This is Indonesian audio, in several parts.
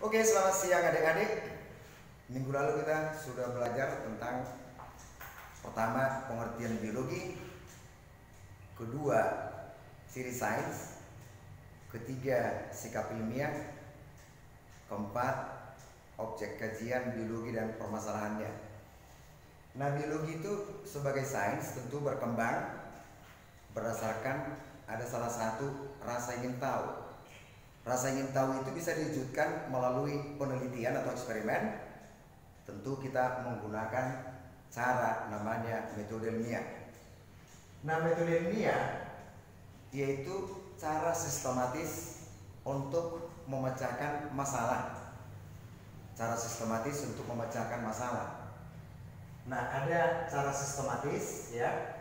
Oke, selamat siang adik-adik. Minggu lalu kita sudah belajar tentang pertama pengertian biologi, kedua ciri sains, ketiga sikap ilmiah, keempat objek kajian biologi dan permasalahannya. Nah, biologi itu sebagai sains tentu berkembang berdasarkan ada salah satu rasa ingin tahu. Rasa ingin tahu itu bisa diwujudkan melalui penelitian atau eksperimen. Tentu kita menggunakan cara namanya metode ilmiah. Nah, metode ilmiah yaitu cara sistematis untuk memecahkan masalah. Cara sistematis untuk memecahkan masalah. Nah, ada cara sistematis ya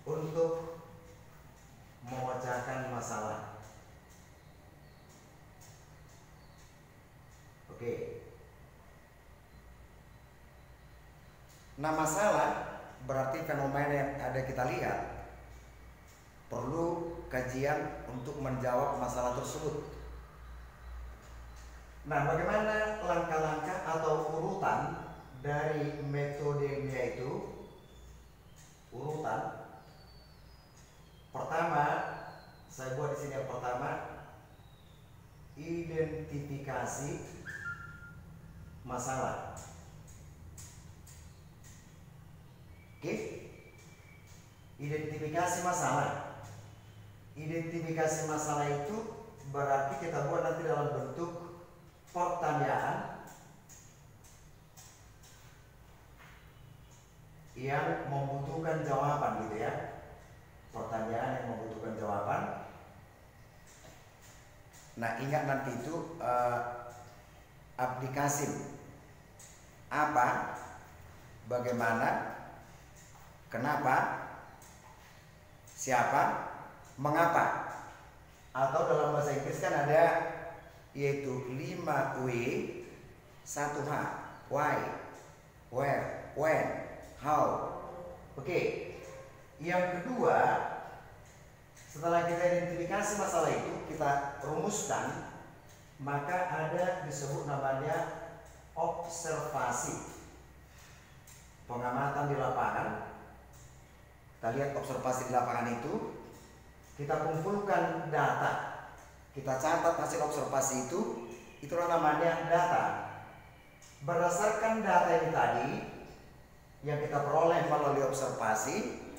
untuk memecahkan masalah. Oke. Nah, masalah berarti fenomena yang ada kita lihat perlu kajian untuk menjawab masalah tersebut. Nah, bagaimana langkah-langkah atau urutan dari metodenya itu? Urutan pertama, saya buat di sini yang pertama, identifikasi masalah. Oke, identifikasi masalah. Identifikasi masalah itu berarti kita buat nanti dalam bentuk pertanyaan yang membutuhkan jawaban, gitu ya. Pertanyaan yang membutuhkan jawaban. Nah, ingat nanti itu aplikasi apa, bagaimana, kenapa, siapa, mengapa. Atau dalam bahasa Inggris kan ada yaitu 5W 1H, why, where, when, how. Oke. Yang kedua, setelah kita identifikasi masalah itu, kita rumuskan, maka ada disebut namanya observasi. Pengamatan di lapangan. Kita lihat observasi di lapangan itu, kita kumpulkan data, kita catat hasil observasi itu, itulah namanya data. Berdasarkan data ini tadi yang kita peroleh melalui observasi,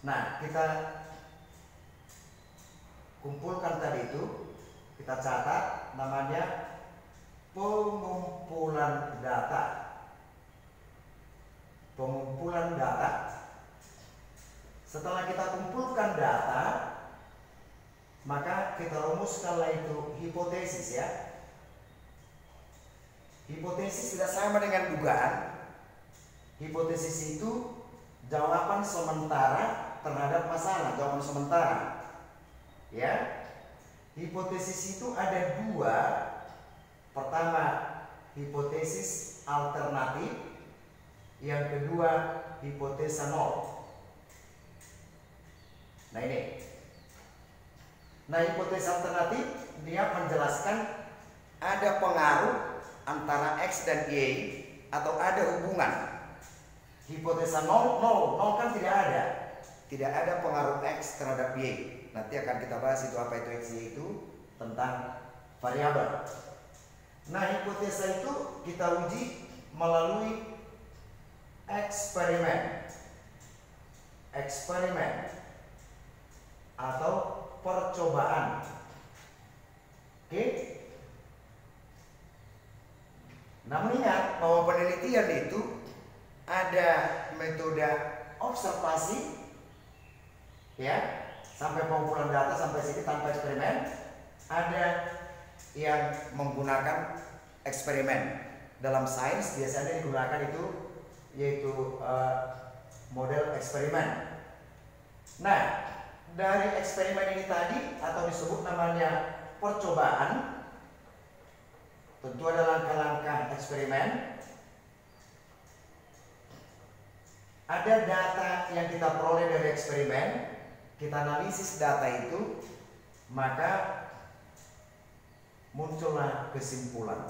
nah, kita kumpulkan tadi itu, kita catat, namanya pengumpulan data. Pengumpulan data. Setelah kita kumpulkan data, maka kita rumuskanlah itu hipotesis ya. Hipotesis tidak sama dengan dugaan. Hipotesis itu jawaban sementara terhadap masalah, jawaban sementara. Ya. Hipotesis itu ada dua. Pertama, hipotesis alternatif. Yang kedua, hipotesa nol. Nah, ini. Nah, hipotesa alternatif dia menjelaskan ada pengaruh antara X dan Y atau ada hubungan. Hipotesa nol kan tidak ada. Tidak ada pengaruh X terhadap Y. Nanti akan kita bahas itu apa itu X, Y itu tentang variabel. Nah, hipotesa itu kita uji melalui eksperimen. Eksperimen atau percobaan. Oke? Namun ingat bahwa penelitian itu ada metode observasi ya, sampai pengumpulan data sampai sini tanpa eksperimen. Ada yang menggunakan eksperimen. Dalam sains biasanya digunakan itu yaitu model eksperimen. Nah, dari eksperimen ini tadi atau disebut namanya percobaan, tentu ada langkah-langkah eksperimen. Ada data yang kita peroleh dari eksperimen, kita analisis data itu, maka muncullah kesimpulan.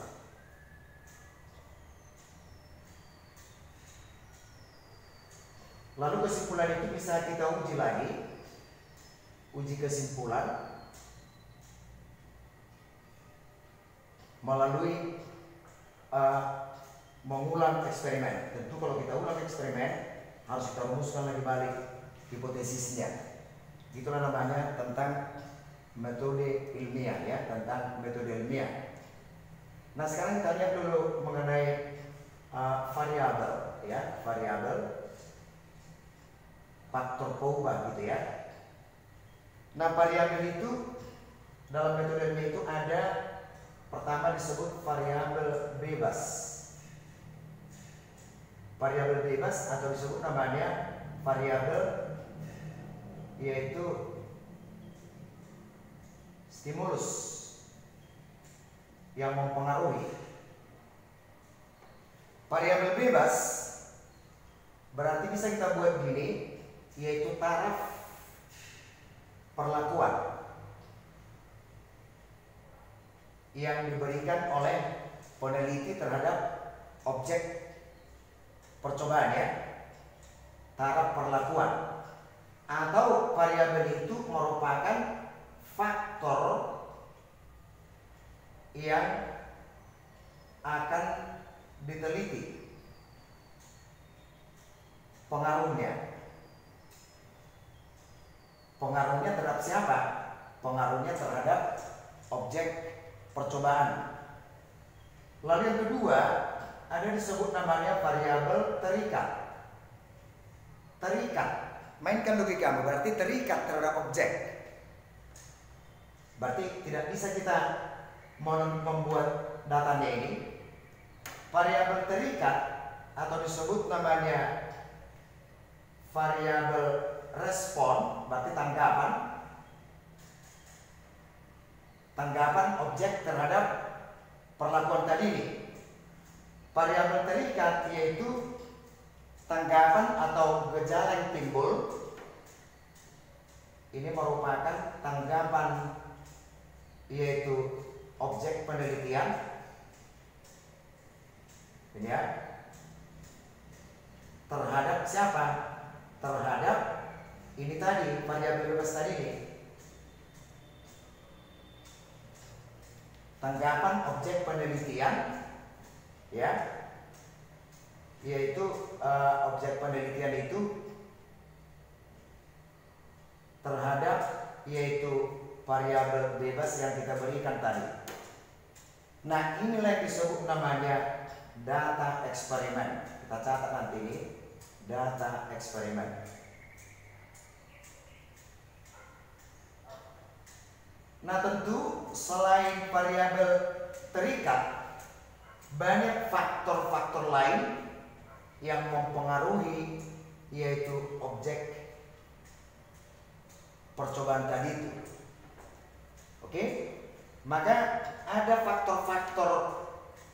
Lalu kesimpulan itu bisa kita uji lagi, uji kesimpulan melalui mengulang eksperimen. Tentu kalau kita ulang eksperimen harus kita rumuskan lagi balik hipotesisnya. Itulah namanya tentang metode ilmiah ya, tentang metode ilmiah. Nah sekarang kita lihat dulu mengenai variabel ya, variabel faktor pengubah gitu ya. Nah variabel itu dalam metode ilmiah itu ada, pertama disebut variabel bebas. Variabel bebas atau disebut namanya variabel yaitu stimulus yang mempengaruhi. Variabel bebas berarti bisa kita buat gini, yaitu taraf perlakuan yang diberikan oleh peneliti terhadap objek percobaan ya, taraf perlakuan. Atau variabel itu merupakan faktor yang akan diteliti pengaruhnya. Pengaruhnya terhadap siapa? Pengaruhnya terhadap objek percobaan. Lalu yang kedua ada disebut namanya variabel terikat. Terikat, mainkan logika, berarti terikat terhadap objek. Berarti tidak bisa kita membuat datanya ini. Variabel terikat atau disebut namanya variabel respon, berarti tanggapan objek terhadap perlakuan tadi ini. Variabel terikat yaitu tanggapan atau gejala yang timbul. Ini merupakan tanggapan yaitu objek penelitian. Ini ya. Terhadap siapa? Terhadap ini tadi, variabel bebas tadi ini. Tanggapan objek penelitian ya, yaitu objek penelitian itu terhadap yaitu variabel bebas yang kita berikan tadi. Nah inilah yang disebut namanya data eksperimen. Kita catat nanti ini, data eksperimen. Nah tentu selain variabel terikat, banyak faktor-faktor lain yang mempengaruhi yaitu objek percobaan tadi itu. Oke? Maka ada faktor-faktor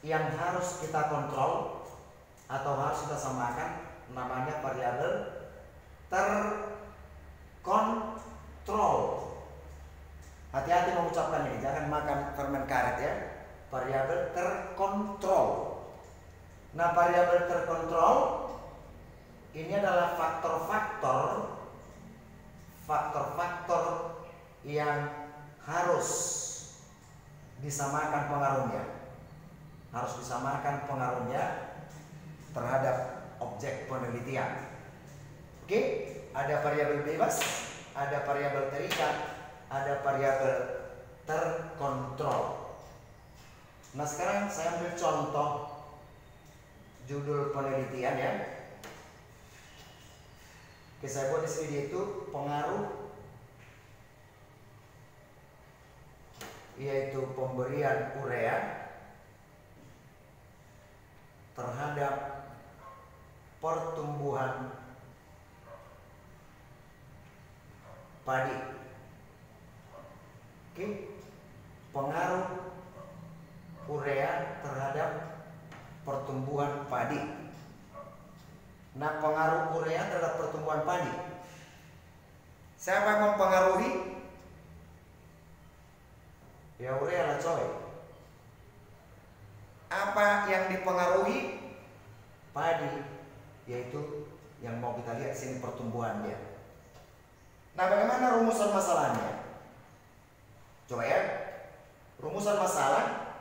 yang harus kita kontrol atau harus kita samakan, namanya variabel terkontrol. Hati-hati mengucapkan ini, jangan makan permen karet ya. Variabel terkontrol. Nah, variabel terkontrol ini adalah faktor-faktor yang harus disamakan pengaruhnya. Harus disamakan pengaruhnya terhadap objek penelitian. Oke, ada variabel bebas, ada variabel terikat, ada variabel terkontrol. Nah sekarang saya ambil contoh judul penelitian ya. Oke, saya buat di sini itu pengaruh yaitu pemberian urea terhadap pertumbuhan padi. Oke, pengaruh urea terhadap pertumbuhan padi. Nah, pengaruh urea terhadap pertumbuhan padi. Siapa yang mempengaruhi? Ya urea lah coy. Apa yang dipengaruhi? Padi, yaitu yang mau kita lihat sini pertumbuhannya. Nah, bagaimana rumusan masalahnya? Coba ya, rumusan masalah,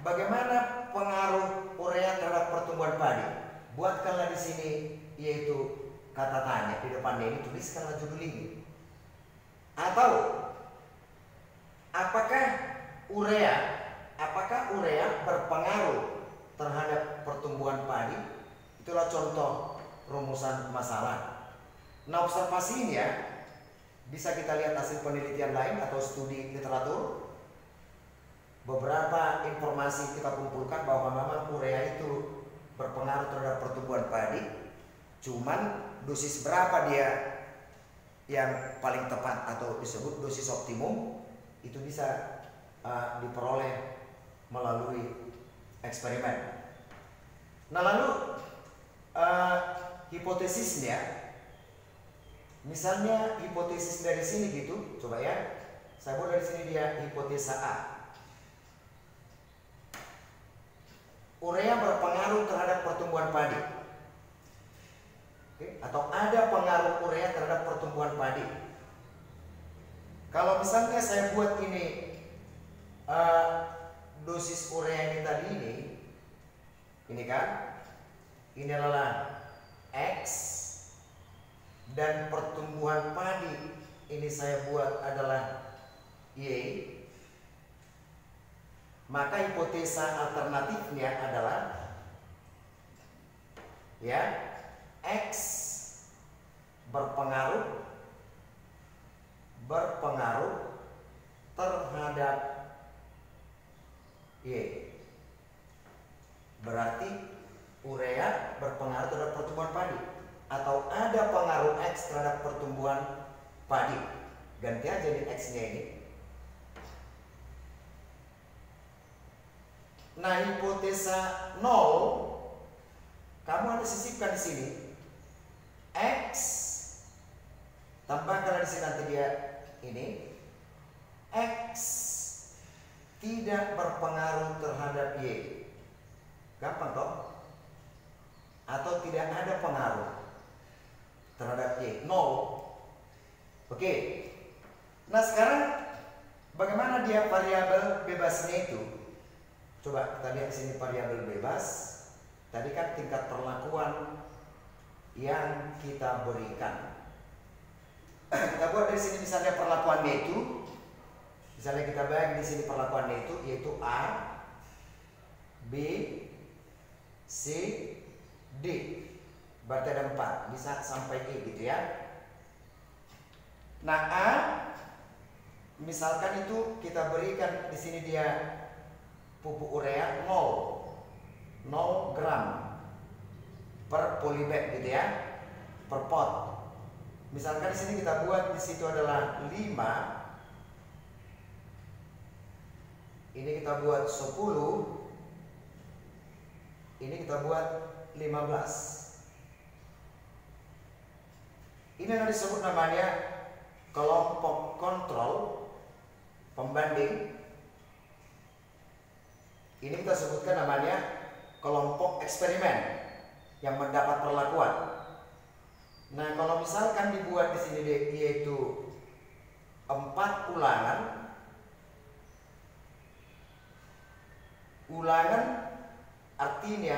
bagaimana pengaruh urea terhadap pertumbuhan padi? Buatkanlah di sini yaitu kata tanya di depannya ini, tuliskanlah judul ini. Atau apakah urea berpengaruh terhadap pertumbuhan padi? Itulah contoh rumusan masalah. Nah, observasinya bisa kita lihat hasil penelitian lain atau studi literatur. Beberapa informasi kita kumpulkan bahwa memang urea itu berpengaruh terhadap pertumbuhan padi. Cuman dosis berapa dia yang paling tepat atau disebut dosis optimum itu bisa diperoleh melalui eksperimen. Nah, lalu hipotesisnya, misalnya hipotesis dari sini gitu, coba ya, saya buat dari sini dia hipotesa A. Urea berpengaruh terhadap pertumbuhan padi. Oke, atau ada pengaruh urea terhadap pertumbuhan padi. Kalau misalnya saya buat ini dosis urea yang tadi ini kan, ini adalah X, dan pertumbuhan padi ini saya buat adalah Y. Maka hipotesa alternatifnya adalah ya X berpengaruh terhadap Y. Berarti urea berpengaruh terhadap pertumbuhan padi, atau ada pengaruh X terhadap pertumbuhan padi. Ganti aja di X-nya ini. Nah, hipotesa 0 kamu harus sisipkan di sini. X tambahkan di sini nanti dia ini. X tidak berpengaruh terhadap Y. Gampang toh? Atau tidak ada pengaruh terhadap Y, 0. Oke. Nah, sekarang bagaimana dia variabel bebasnya itu? Coba kita lihat di sini variabel bebas. Tadi kan tingkat perlakuan yang kita berikan. Kita buat dari sini misalnya perlakuannya itu. Misalnya kita bagi di sini perlakuannya itu yaitu A, B, C, D. Berarti ada 4, bisa sampai E gitu ya. Nah, A misalkan itu kita berikan di sini dia pupuk urea 0 gram per polybag gitu ya, per pot. Misalkan di sini kita buat di situ adalah 5. Ini kita buat 10. Ini kita buat 15. Ini yang disebut namanya kelompok kontrol pembanding. Ini kita sebutkan namanya kelompok eksperimen yang mendapat perlakuan. Nah, kalau misalkan dibuat di sini yaitu 4 ulangan. Ulangan artinya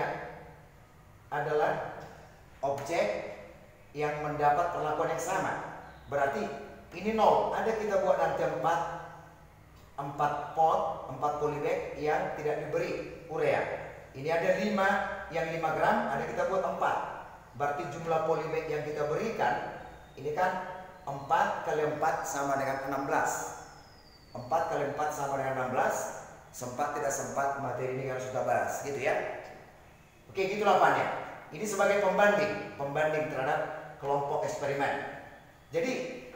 adalah objek yang mendapat perlakuan yang sama. Berarti ini 0. Ada kita buat nanti 4 pot, 4 polybag yang tidak diberi urea. Ini ada 5 yang 5 gram, ada kita buat 4. Berarti jumlah polybag yang kita berikan ini kan 4 kali 4 sama dengan 16. 4 kali 4 sama dengan 16. Sempat tidak sempat materi ini harus kita bahas gitu ya. Oke, gitu lapannya. Ini sebagai pembanding terhadap kelompok eksperimen. Jadi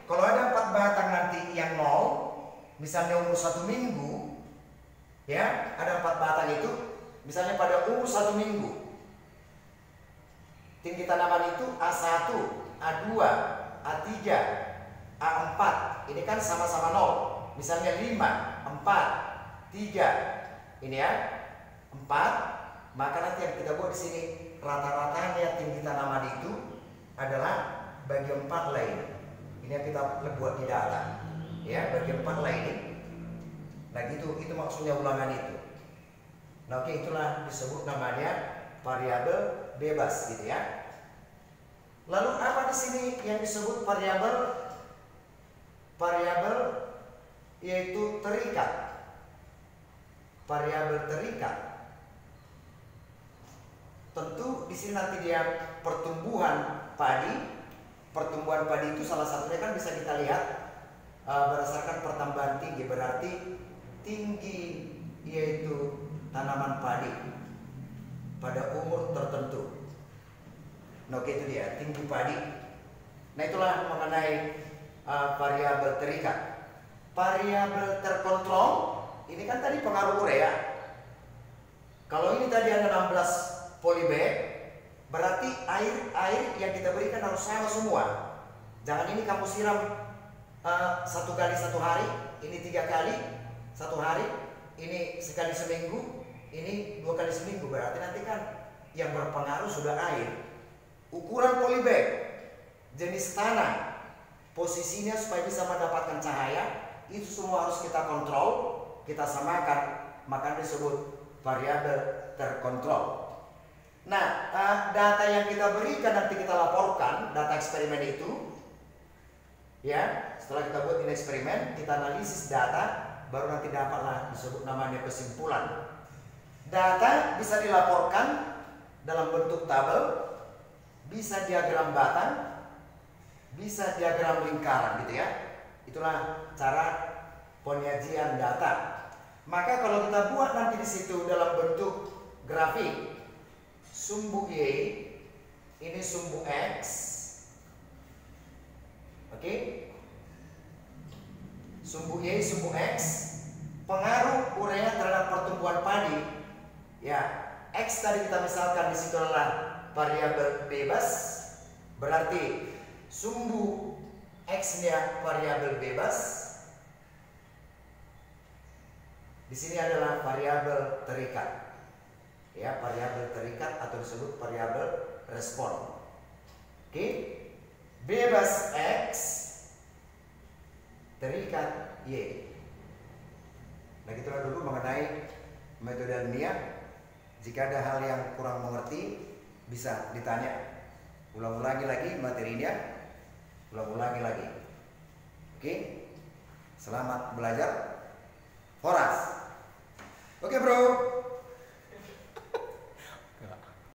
kalau ada 4 batang nanti yang 0, misalnya umur 1 minggu, ya ada 4 batang itu, misalnya pada umur 1 minggu, tinggi tanaman itu A1, A2, A3, A4, ini kan sama-sama 0. Misalnya 5, 4, 3. Ini ya. 4. Maka nanti yang kita buat di sini rata-ratanya tinggi tanaman itu adalah bagi 4 lain. Ini yang kita buat di data. Ya, bagi 4 lain. Nah, gitu, itu maksudnya ulangan itu. Nah, oke, itulah disebut namanya variabel bebas gitu ya. Lalu apa di sini yang disebut variabel? Variabel yaitu terikat. Variabel terikat. Tentu di sini nanti dia pertumbuhan padi. Pertumbuhan padi itu salah satunya kan bisa kita lihat berdasarkan pertambahan tinggi, berarti tinggi yaitu tanaman padi pada umur tertentu. Nah, oke, itu dia tinggi padi. Nah, itulah mengenai variabel terikat. Variabel terkontrol ini kan tadi pengaruh urea. Kalau ini tadi ada 16 polybag, berarti air yang kita berikan harus sama semua. Jangan ini kamu siram 1 kali 1 hari, ini 3 kali 1 hari, ini sekali seminggu, ini 2 kali seminggu. Berarti nanti kan yang berpengaruh sudah air. Ukuran polybag, jenis tanah, posisinya supaya bisa mendapatkan cahaya, itu semua harus kita kontrol, kita samakan, maka disebut variabel terkontrol. Nah, data yang kita berikan nanti kita laporkan, data eksperimen itu, ya, setelah kita buat ini eksperimen, kita analisis data, baru nanti dapatlah disebut namanya kesimpulan. Data bisa dilaporkan dalam bentuk tabel, bisa diagram batang, bisa diagram lingkaran gitu ya. Itulah cara penyajian data. Maka kalau kita buat nanti di situ dalam bentuk grafik, sumbu Y, ini sumbu X, oke? Sumbu Y, sumbu X, pengaruh urea terhadap pertumbuhan padi, ya. X tadi kita misalkan di situ adalah variabel bebas, berarti sumbu X-nya variabel bebas. Di sini adalah variabel terikat. Ya, variabel terikat atau disebut variabel respon. Oke. Bebas X, terikat Y. Nah, gitulah dulu mengenai metode ilmiah. Jika ada hal yang kurang mengerti, bisa ditanya. Ulang-ulangi lagi materinya. Ulang-ulangi lagi. Oke. Selamat belajar. Horas.